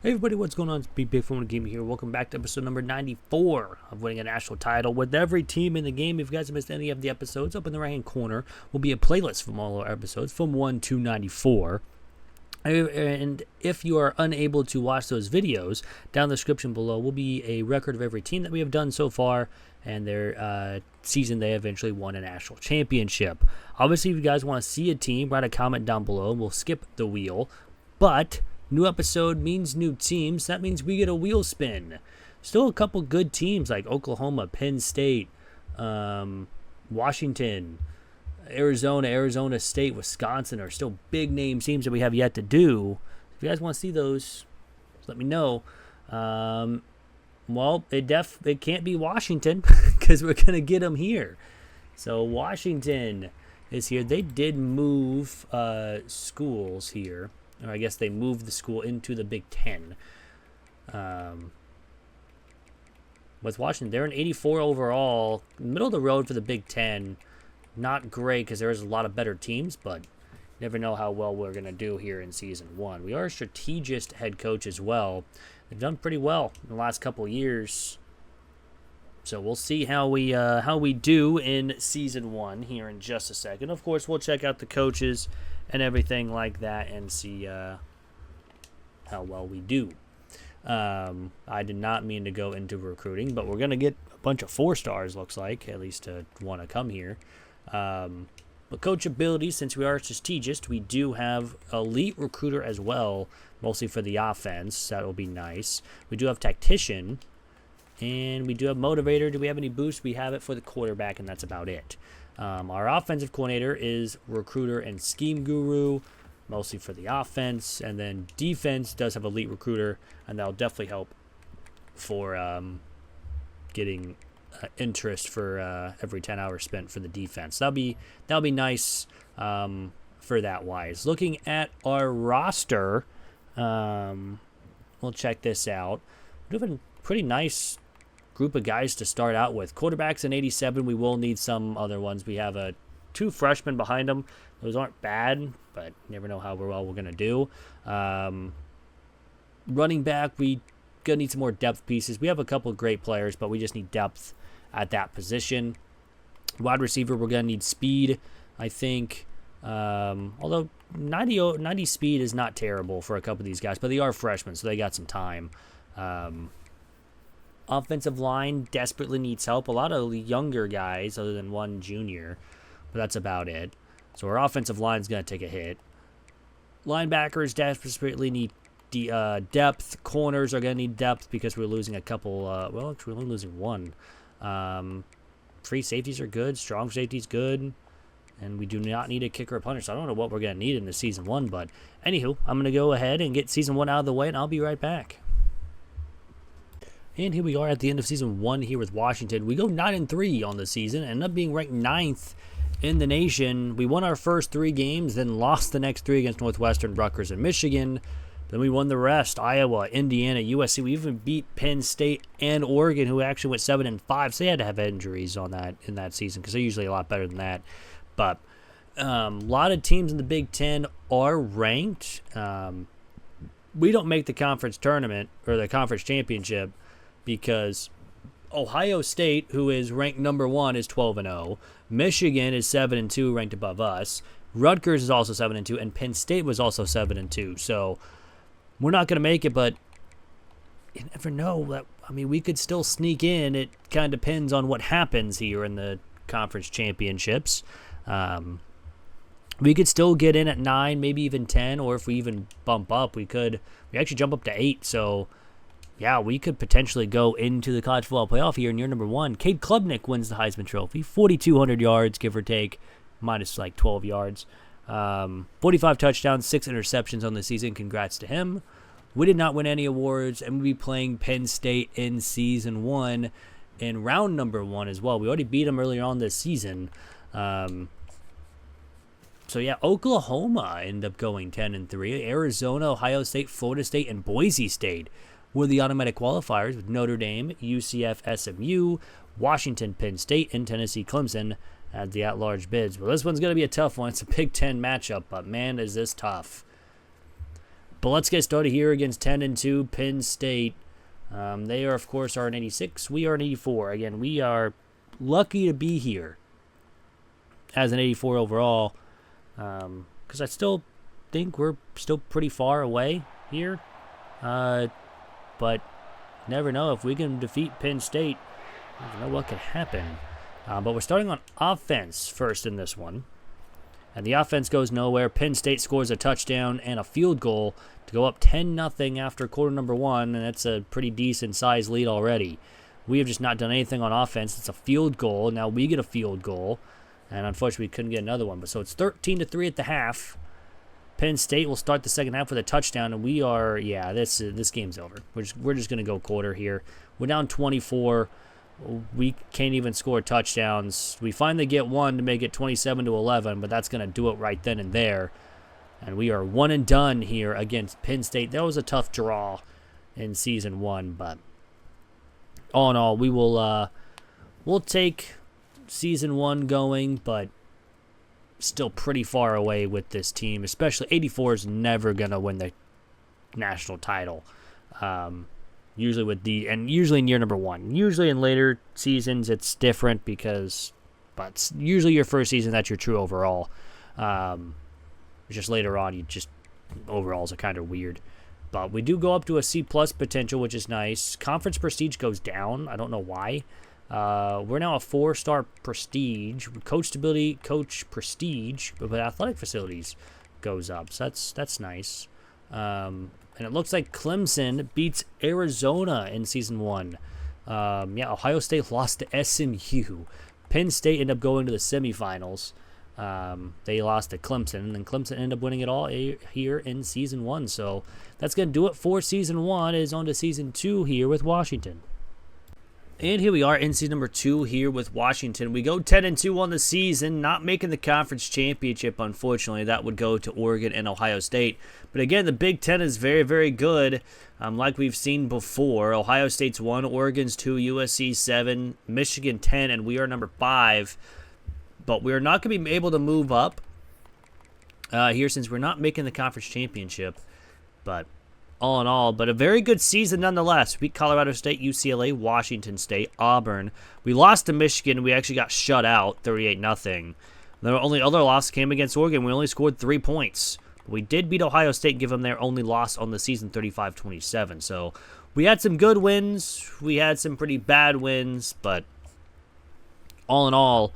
Hey everybody, what's going on? It's Big Phone Gamer here. Welcome back to episode number 94 of winning a national title with every team in the game. If you guys have missed any of the episodes, up in the right hand corner will be a playlist from all our episodes from 1 to 94. And if you are unable to watch those videos, down in the description below will be a record of every team that we have done so far and their season they eventually won a national championship. Obviously, if you guys want to see a team, write a comment down below and we'll skip the wheel. But new episode means new teams. That means we get a wheel spin. Still a couple good teams like Oklahoma, Penn State, Washington, Arizona State, Wisconsin are still big name teams that we have yet to do. If you guys want to see those, just let me know. Well, it can't be Washington because we're going to get them here. So Washington is here. They did move schools here. Or I guess they moved the school into the Big Ten. With Washington, they're an 84 overall. Middle of the road for the Big Ten. Not great because there's a lot of better teams, but you never know how well we're going to do here in Season 1. We are a strategist head coach as well. They've done pretty well in the last couple of years. So we'll see how we do in Season 1 here in just a second. Of course, we'll check out the coaches and everything like that and see how well we do. I did not mean to go into recruiting, but we're going to get a bunch of 4 stars, looks like, at least to want to come here. But coachability, since we are a strategist, we do have elite recruiter as well, mostly for the offense. That will be nice. We do have tactician. And we do have motivator. Do we have any boosts? We have it for the quarterback, and that's about it. Our offensive coordinator is recruiter and scheme guru, mostly for the offense. And then defense does have elite recruiter, and that'll definitely help for getting interest for every 10 hours spent for the defense. That'll be nice for that wise. Looking at our roster, we'll check this out. We have a pretty nice group of guys to start out with. Quarterbacks in 87. We will need some other ones. We have 2 freshmen behind them. Those aren't bad, but you never know how well we're going to do. Running back, we going to need some more depth pieces. We have a couple of great players, but we just need depth at that position. Wide receiver, we're going to need speed, I think. Although 90 speed is not terrible for a couple of these guys, but they are freshmen, so they got some time. Offensive line desperately needs help. A lot of younger guys, other than one junior, but that's about it. So our offensive line is going to take a hit. Linebackers desperately need depth. Corners are going to need depth because we're losing a couple. Well, actually, we're only losing one. Free safeties are good. Strong safeties good. And we do not need a kicker or punter. So I don't know what we're going to need in the Season 1. But anywho, I'm going to go ahead and get Season 1 out of the way, and I'll be right back. And here we are at the end of Season 1 here with Washington. We go 9-3 on the season and end up being ranked 9th in the nation. We won our first 3 games, then lost the next 3 against Northwestern, Rutgers, and Michigan. Then we won the rest, Iowa, Indiana, USC. We even beat Penn State and Oregon, who actually went 7-5. So they had to have injuries on that in that season because they're usually a lot better than that. But a lot of teams in the Big Ten are ranked. We don't make the conference tournament or the conference championship because Ohio State, who is ranked number 1, is 12-0. Michigan is 7-2, ranked above us. Rutgers is also 7-2, and Penn State was also 7-2. So we're not going to make it, but you never know. We could still sneak in. It kind of depends on what happens here in the conference championships. We could still get in at 9, maybe even 10, or if we even bump up, we actually jump up to 8. So yeah, we could potentially go into the college football playoff here in year number 1. Cade Klubnik wins the Heisman Trophy. 4,200 yards, give or take, minus like 12 yards. 45 touchdowns, 6 interceptions on the season. Congrats to him. We did not win any awards, and we'll be playing Penn State in Season 1 in round number 1 as well. We already beat them earlier on this season. So yeah, Oklahoma ended up going 10-3. Arizona, Ohio State, Florida State, and Boise State were the automatic qualifiers, with Notre Dame, UCF, SMU, Washington, Penn State, and Tennessee, Clemson as the at-large bids. Well, this one's going to be a tough one. It's a Big Ten matchup, but man, is this tough. But let's get started here against 10-2 Penn State. They are, of course, are an 86. We are an 84. Again, we are lucky to be here as an 84 overall, because I still think we're still pretty far away here. But never know, if we can defeat Penn State, you never know what could happen. But we're starting on offense first in this one. And the offense goes nowhere. Penn State scores a touchdown and a field goal to go up 10-0 after quarter number 1, and that's a pretty decent size lead already. We have just not done anything on offense. It's a field goal. Now we get a field goal, and unfortunately we couldn't get another one. But so it's 13-3 at the half. Penn State will start the second half with a touchdown, and we are, this game's over. We're just going to go quarter here. We're down 24. We can't even score touchdowns. We finally get one to make it 27-11, but that's going to do it right then and there. And we are one and done here against Penn State. That was a tough draw in season 1, but all in all, we'll take season 1 going, but still pretty far away with this team. Especially 84 is never going to win the national title. Usually usually in year number 1. Usually in later seasons it's different but usually your first season, that's your true overall. Just later on, overalls are kind of weird. But we do go up to a C+ potential, which is nice. Conference prestige goes down. I don't know why. We're now a 4-star prestige. Coach stability, coach prestige, but athletic facilities goes up. So that's nice. And it looks like Clemson beats Arizona in season 1. Ohio State lost to SMU. Penn State ended up going to the semifinals. They lost to Clemson, and then Clemson ended up winning it all here in season 1. So that's going to do it for season 1. It is on to season 2 here with Washington. And here we are in season number 2 here with Washington. We go 10-2 on the season, not making the conference championship, unfortunately. That would go to Oregon and Ohio State. But again, the Big Ten is very, very good, like we've seen before. Ohio State's 1, Oregon's 2, USC 7, Michigan 10, and we are number 5. But we're not going to be able to move up here since we're not making the conference championship. But all in all, but a very good season nonetheless. We beat Colorado State, UCLA, Washington State, Auburn. We lost to Michigan. We actually got shut out, 38-0. The only other loss came against Oregon. We only scored 3 points. We did beat Ohio State, give them their only loss on the season, 35-27. So we had some good wins. We had some pretty bad wins, but all in all,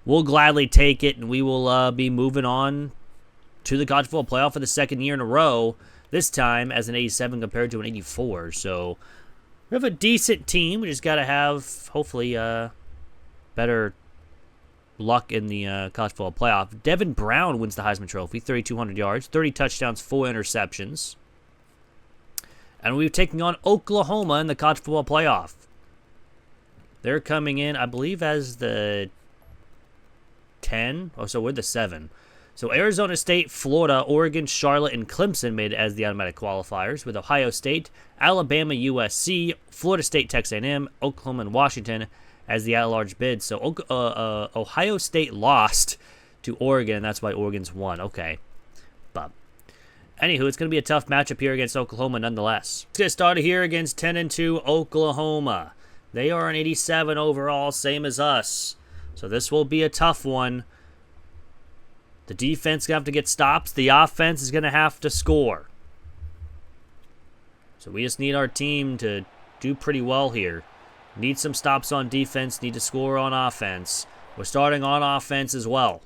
we'll gladly take it, and we will be moving on to the college football playoff for the second year in a row. This time as an 87 compared to an 84. So we have a decent team. We just got to have, hopefully, better luck in the college football playoff. Devin Brown wins the Heisman Trophy, 3,200 yards, 30 touchdowns, 4 interceptions. And we're taking on Oklahoma in the college football playoff. They're coming in, I believe, as the 10. Oh, so we're the 7. So Arizona State, Florida, Oregon, Charlotte, and Clemson made it as the automatic qualifiers, with Ohio State, Alabama, USC, Florida State, Texas A&M, Oklahoma, and Washington as the at-large bid. So Ohio State lost to Oregon, and that's why Oregon's won. Okay. But anywho, it's going to be a tough matchup here against Oklahoma nonetheless. Let's get started here against 10-2 Oklahoma. They are an 87 overall, same as us. So this will be a tough one. The defense is going to have to get stops. The offense is going to have to score. So we just need our team to do pretty well here. Need some stops on defense. Need to score on offense. We're starting on offense as well.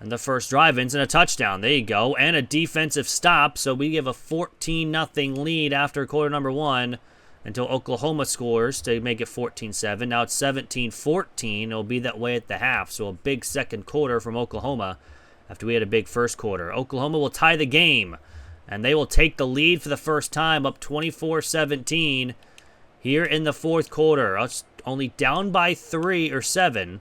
And the first drive ends in a touchdown. There you go. And a defensive stop. So we give a 14-0 lead after quarter number 1 until Oklahoma scores to make it 14-7. Now it's 17-14. It'll be that way at the half. So a big second quarter from Oklahoma after we had a big first quarter. Oklahoma will tie the game, and they will take the lead for the first time, up 24-17 here in the fourth quarter. Us only down by 3 or 7.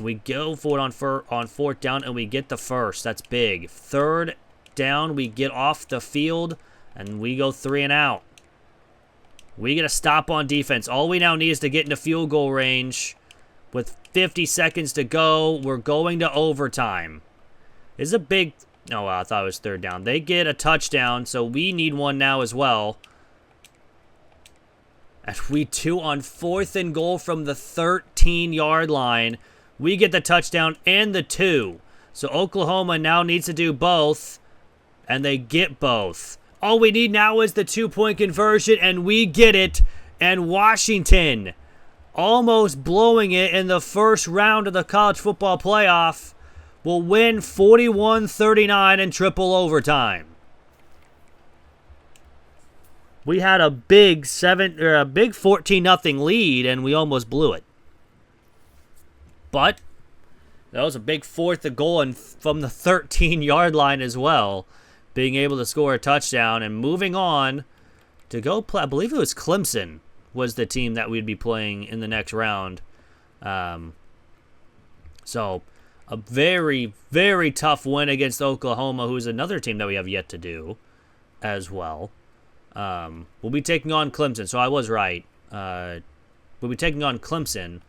We go for it on fourth down, and we get the first. That's big. Third down, we get off the field, and we go 3 and out. We get a stop on defense. All we now need is to get into field goal range. With 50 seconds to go, we're going to overtime. This is a big Oh, wow, I thought it was third down. They get a touchdown, so we need one now as well. And we do on 4th and goal from the 13-yard line. We get the touchdown and the 2. So Oklahoma now needs to do both, and they get both. All we need now is the 2-point conversion, and we get it. And Washington almost blowing it in the first round of the college football playoff will win 41-39 in triple overtime. We had a big 14-0 lead, and we almost blew it. But that was a big 4th and goal and from the 13-yard line as well, being able to score a touchdown and moving on to go play. I believe it was Clemson was the team that we'd be playing in the next round. So a very, very tough win against Oklahoma, who's another team that we have yet to do as well. We'll be taking on Clemson, so I was right. We'll be taking on Clemson,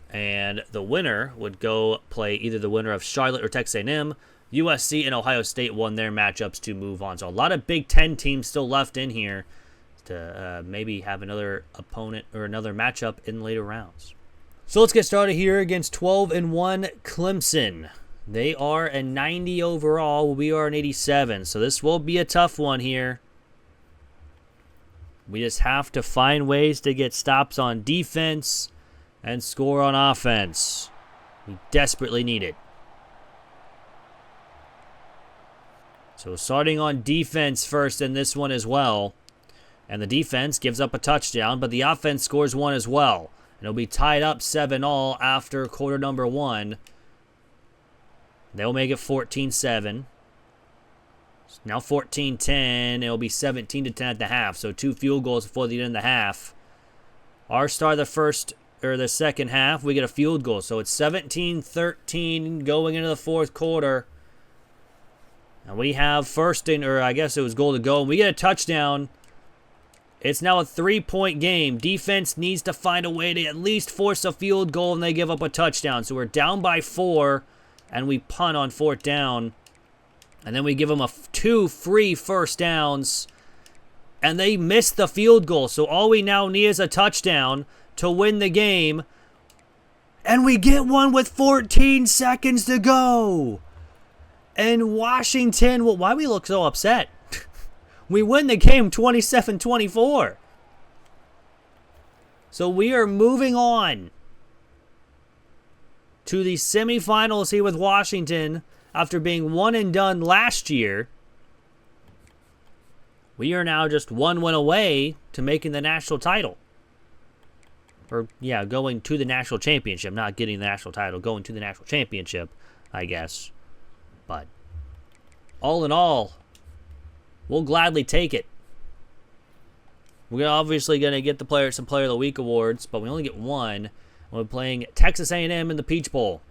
and the winner would go play either the winner of Charlotte or Texas A&M. USC and Ohio State won their matchups to move on. So a lot of Big Ten teams still left in here to maybe have another opponent or another matchup in later rounds. So let's get started here against 12-1 Clemson. They are a 90 overall. We are an 87. So this will be a tough one here. We just have to find ways to get stops on defense and score on offense. We desperately need it. So starting on defense first in this one as well. And the defense gives up a touchdown, but the offense scores one as well. And it'll be tied up 7-all after quarter number 1. They'll make it 14-7. Now 14-10. It'll be 17-10 at the half. So 2 field goals before the end of the half. Our start the second half, we get a field goal. So it's 17-13 going into the fourth quarter. And we have I guess it was goal to go. And we get a touchdown. It's now a 3-point game. Defense needs to find a way to at least force a field goal, and they give up a touchdown. So we're down by 4, and we punt on 4th down. And then we give them 2 free first downs, and they miss the field goal. So all we now need is a touchdown to win the game. And we get one with 14 seconds to go. And Washington, why do we look so upset? We win the game 27-24. So we are moving on to the semifinals here with Washington after being one and done last year. We are now just 1 win away to making the national title. Going to the national championship. Not getting the national title, going to the national championship, I guess. But all in all, we'll gladly take it. We're obviously going to get some Player of the Week awards, but we only get one. We're playing Texas A&M in the Peach Bowl.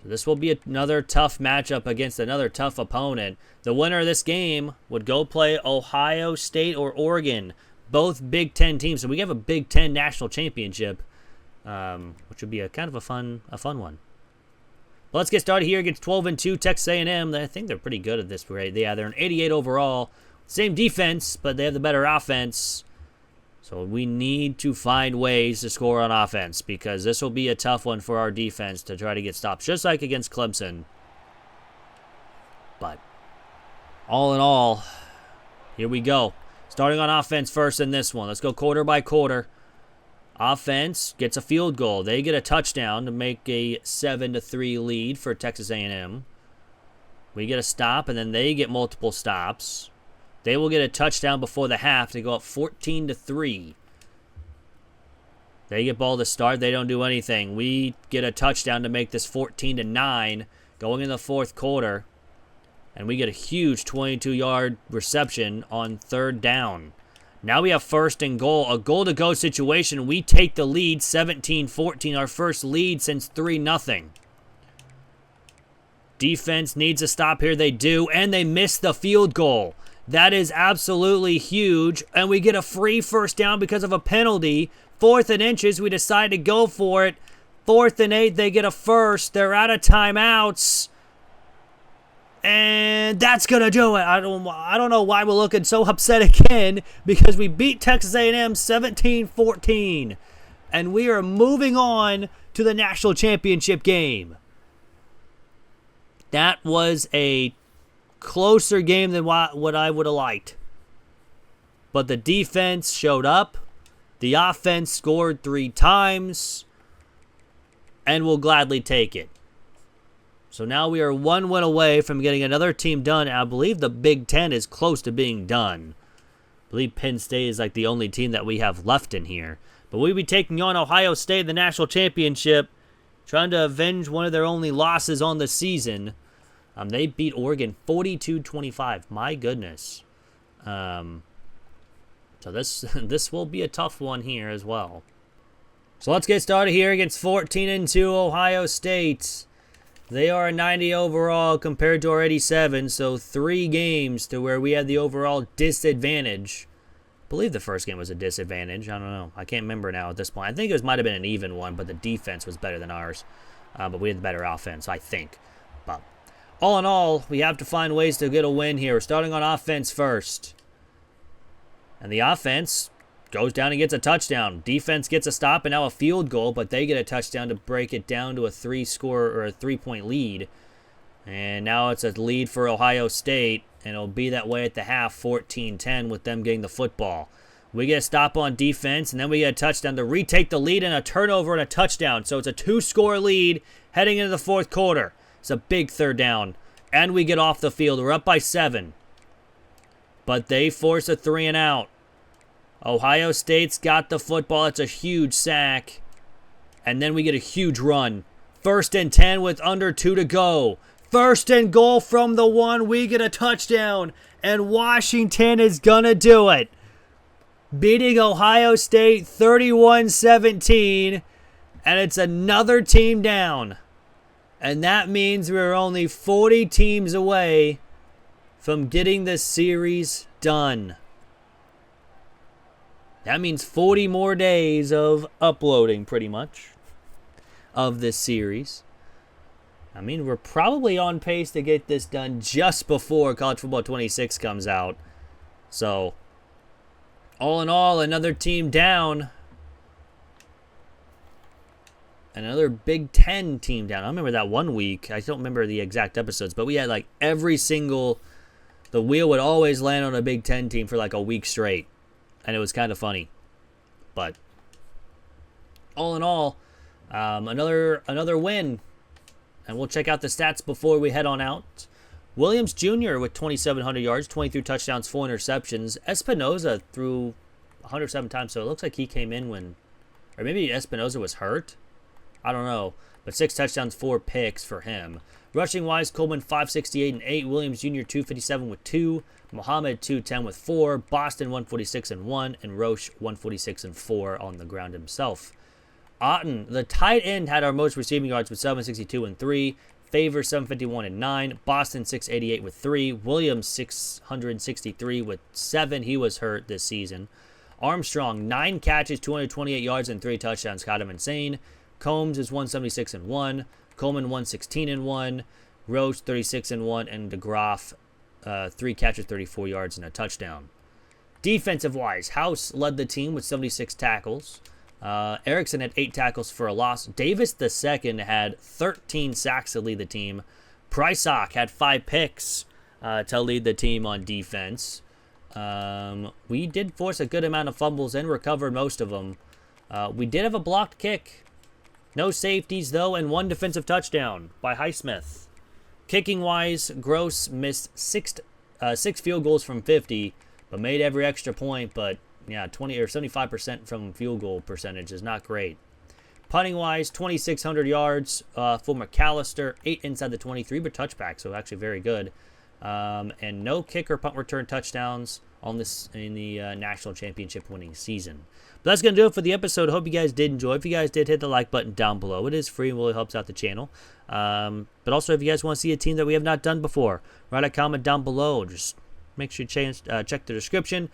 So this will be another tough matchup against another tough opponent. The winner of this game would go play Ohio State or Oregon, both Big Ten teams. So we have a Big Ten national championship, which would be a kind of a fun one. Well, let's get started here against 12-2 Texas A&M. I think they're pretty good at this rate. Yeah, they're an 88 overall. Same defense, but they have the better offense. So we need to find ways to score on offense because this will be a tough one for our defense to try to get stops, just like against Clemson. But all in all, here we go. Starting on offense first in this one. Let's go quarter by quarter. Offense gets a field goal. They get a touchdown to make a 7-3 lead for Texas A&M. We get a stop, and then they get multiple stops. They will get a touchdown before the half to go up 14-3. They get ball to start. They don't do anything. We get a touchdown to make this 14-9 going in the fourth quarter. And we get a huge 22-yard reception on 3rd down. Now we have 1st and goal. A goal-to-go situation. We take the lead 17-14. Our first lead since 3-0. Defense needs a stop here. They do. And they miss the field goal. That is absolutely huge. And we get a free 1st down because of a penalty. 4th and inches. We decide to go for it. 4th and 8. They get a 1st. They're out of timeouts. And that's going to do it. I don't know why we're looking so upset again, because we beat Texas A&M 17-14. And we are moving on to the national championship game. That was a closer game than what I would have liked. But the defense showed up. The offense scored 3 times. And we'll gladly take it. So now we are 1 win away from getting another team done. And I believe the Big Ten is close to being done. I believe Penn State is like the only team that we have left in here. But we'll be taking on Ohio State in the national championship, trying to avenge one of their only losses on the season. They beat Oregon 42-25. My goodness. So this will be a tough one here as well. So let's get started here against 14-2 Ohio State. They are a 90 overall compared to our 87, so 3 games to where we had the overall disadvantage. I believe the first game was a disadvantage. I don't know. I can't remember now at this point. I think it might have been an even one, but the defense was better than ours. But we had the better offense, I think. But all in all, we have to find ways to get a win here. We're starting on offense first. And the offense goes down and gets a touchdown. Defense gets a stop and now a field goal, but they get a touchdown to break it down to a 3-point lead. And now it's a lead for Ohio State, and it'll be that way at the half, 14-10 with them getting the football. We get a stop on defense, and then we get a touchdown to retake the lead and a turnover and a touchdown. So it's a 2-score lead heading into the fourth quarter. It's a big third down, and we get off the field. We're up by 7. But they force a 3-and-out. Ohio State's got the football. It's a huge sack. And then we get a huge run. 1st and 10 with under 2 to go. 1st and goal from the 1. We get a touchdown. And Washington is going to do it. Beating Ohio State 31-17. And it's another team down. And that means we're only 40 teams away from getting this series done. That means 40 more days of uploading, pretty much, of this series. I mean, we're probably on pace to get this done just before College Football 26 comes out. So, all in all, another team down. Another Big Ten team down. I remember that one week. I don't remember the exact episodes, but we had like every single... The wheel would always land on a Big Ten team for like a week straight. And it was kind of funny. But all in all, another win. And we'll check out the stats before we head on out. Williams Jr. with 2,700 yards, 23 touchdowns, 4 interceptions. Espinoza threw 107 times, so it looks like he came in when... Or maybe Espinoza was hurt. I don't know. But 6 touchdowns, 4 picks for him. Rushing-wise, Coleman 568 and 8. Williams Jr. 257 with 2. Muhammad 210 with 4. Boston 146 and 1. And Roche 146 and 4 on the ground himself. Otten, the tight end, had our most receiving yards with 762 and 3. Favors 751 and 9. Boston 688 with 3. Williams 663 with 7. He was hurt this season. Armstrong 9 catches, 228 yards and 3 touchdowns. Got him insane. Combs is 176 and 1. Coleman 116 and 1. Roche 36 and 1. And DeGroff 3 catches, 34 yards and a touchdown. Defensive-wise, House led the team with 76 tackles. Erickson had 8 tackles for a loss. Davis II had 13 sacks to lead the team. Prysock had 5 picks to lead the team on defense. We did force a good amount of fumbles and recovered most of them. We did have a blocked kick. No safeties, though, and 1 defensive touchdown by Highsmith. Kicking-wise, Gross missed 6 field goals from 50, but made every extra point. But, yeah, 75% from field goal percentage is not great. Punting-wise, 2,600 yards for McAllister, 8 inside the 23, but touchback, so actually very good. And no kick or punt return touchdowns on this in the national championship winning season. But that's going to do it for the episode. I hope you guys did enjoy. If you guys did, hit the like button down below. It is free and really helps out the channel. But also, if you guys want to see a team that we have not done before, write a comment down below. Just make sure you check the description,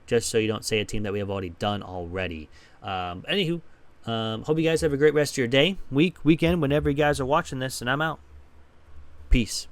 just so you don't say a team that we have already done already. Anywho, hope you guys have a great rest of your day, week, weekend, whenever you guys are watching this, and I'm out. Peace.